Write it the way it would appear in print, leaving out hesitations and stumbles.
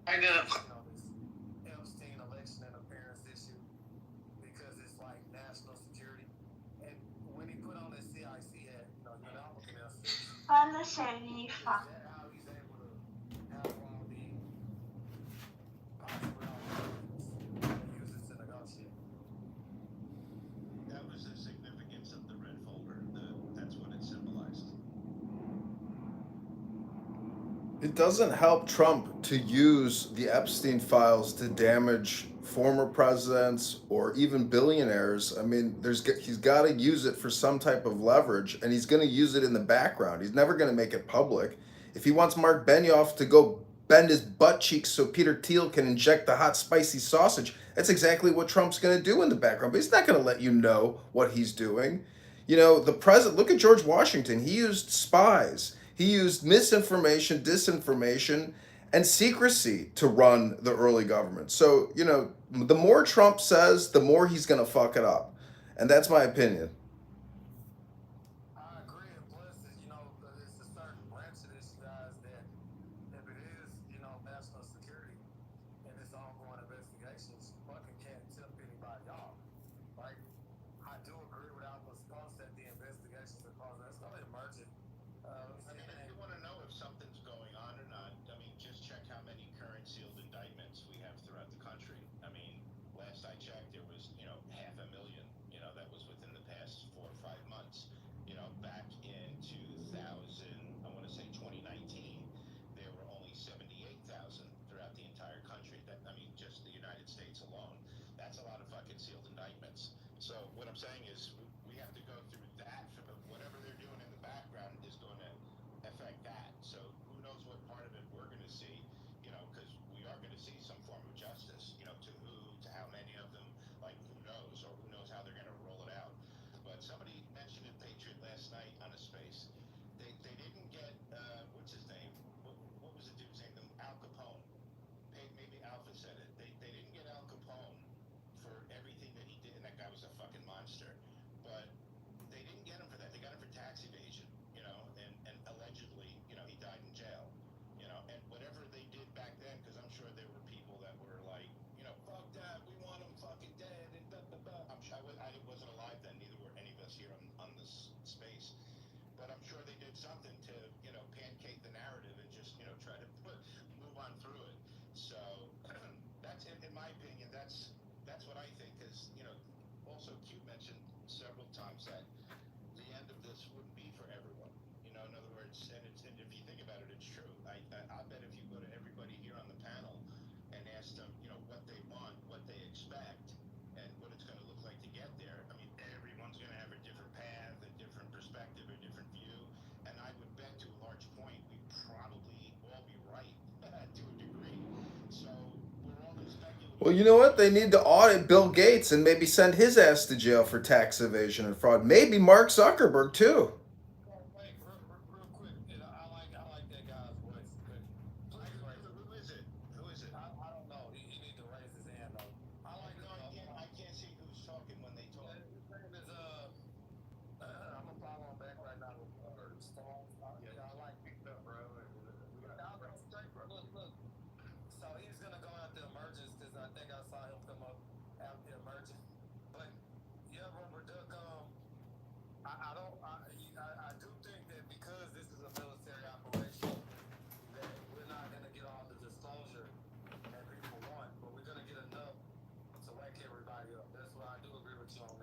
I know. This Epstein election interference issue because it's like national security. And when he put on his CIC hat, you're not looking at six. 关了谁地 Is 方？that how he's able to have all the possibly all the weapons and use it to negotiate? That was the significance of the red folder. That's what it symbolized. It doesn't help Trump to use the Epstein files to damage former presidents or even billionaires. I mean, he's got to use it for some type of leverage, and he's going to use it in the background. He's never going to make it public. If he wants Mark Benioff to go bend his butt cheeks so Peter Thiel can inject the hot spicy sausage, that's exactly what Trump's going to do in the background. But he's not going to let you know what he's doing. The president, look at George Washington. He used spies. He used misinformation, disinformation, and secrecy to run the early government. So, the more Trump says, the more he's going to fuck it up. And that's my opinion. I agree. And plus, it's a certain branch of this, you guys, that if it is, national security and it's ongoing investigations, fucking can't tip anybody off. Like, I do agree with Alpha's post that the investigations are closed. That's only emergent. I mean, if you want to know if something's going on or not, I mean, just check how many current sealed indictments we have throughout the country. I mean, last I checked, there was, 500,000, that was within the past 4 or 5 months. Back in 2000, I want to say 2019, there were only 78,000 throughout the entire country. Just the United States alone. That's a lot of fucking sealed indictments. So what I'm saying is we have to go through that. Whatever they're doing in the background is going to affect that. So who knows what part of it we're going to see, because we are going to see some form of justice, to who, to how many of them, like who knows, or who knows how they're going to roll it out. But somebody mentioned in Patriot last night on a space, they didn't get, what's his name? What was the dude's name? Al Capone. Maybe Alpha said it. They didn't get Al Capone for everything that he did, and that guy was a fucking monster. But they didn't get him for that. They got him for tax evasion, and allegedly, he died in jail, and whatever they did back then, because I'm sure there were people that were like, fuck that, we want him fucking dead, and blah, blah, blah. I'm sure I wasn't alive then, neither were any of us here on this space. But I'm sure they did something to, pancake the narrative and just, try to move on through it. So that's, in my opinion, that's what I think. Because also Q mentioned several times that the end of this wouldn't be for everyone. In other words, and if you think about it, it's true. I bet if you go to everybody here on the panel and ask them, what they want, what they expect, and what it's going to look like to get there, I mean, everyone's going to have a different path, a different perspective, a different view. And I would bet to a large point we'd probably all be right to a degree. So we're all in speculative. Well, you know what? They need to audit Bill Gates and maybe send his ass to jail for tax evasion and fraud. Maybe Mark Zuckerberg, too. Wait, real quick. I like that guy's voice. But please raise it. Who is it? Who is it? I don't know. He need to raise his hand though. I like No, I can't see who's talking when they talk. his name is I'm gonna follow him back right now with Stone. Yeah, I like picked up, bro. I'll go straight, bro. Look. So he's gonna go after emergence because I think I saw him come up after emergence. But yeah, Robert Duck. I don't. I do think that because this is a military operation, that we're not gonna get all the disclosure that people want, but we're gonna get enough to wake everybody up. That's why I do agree with you on that.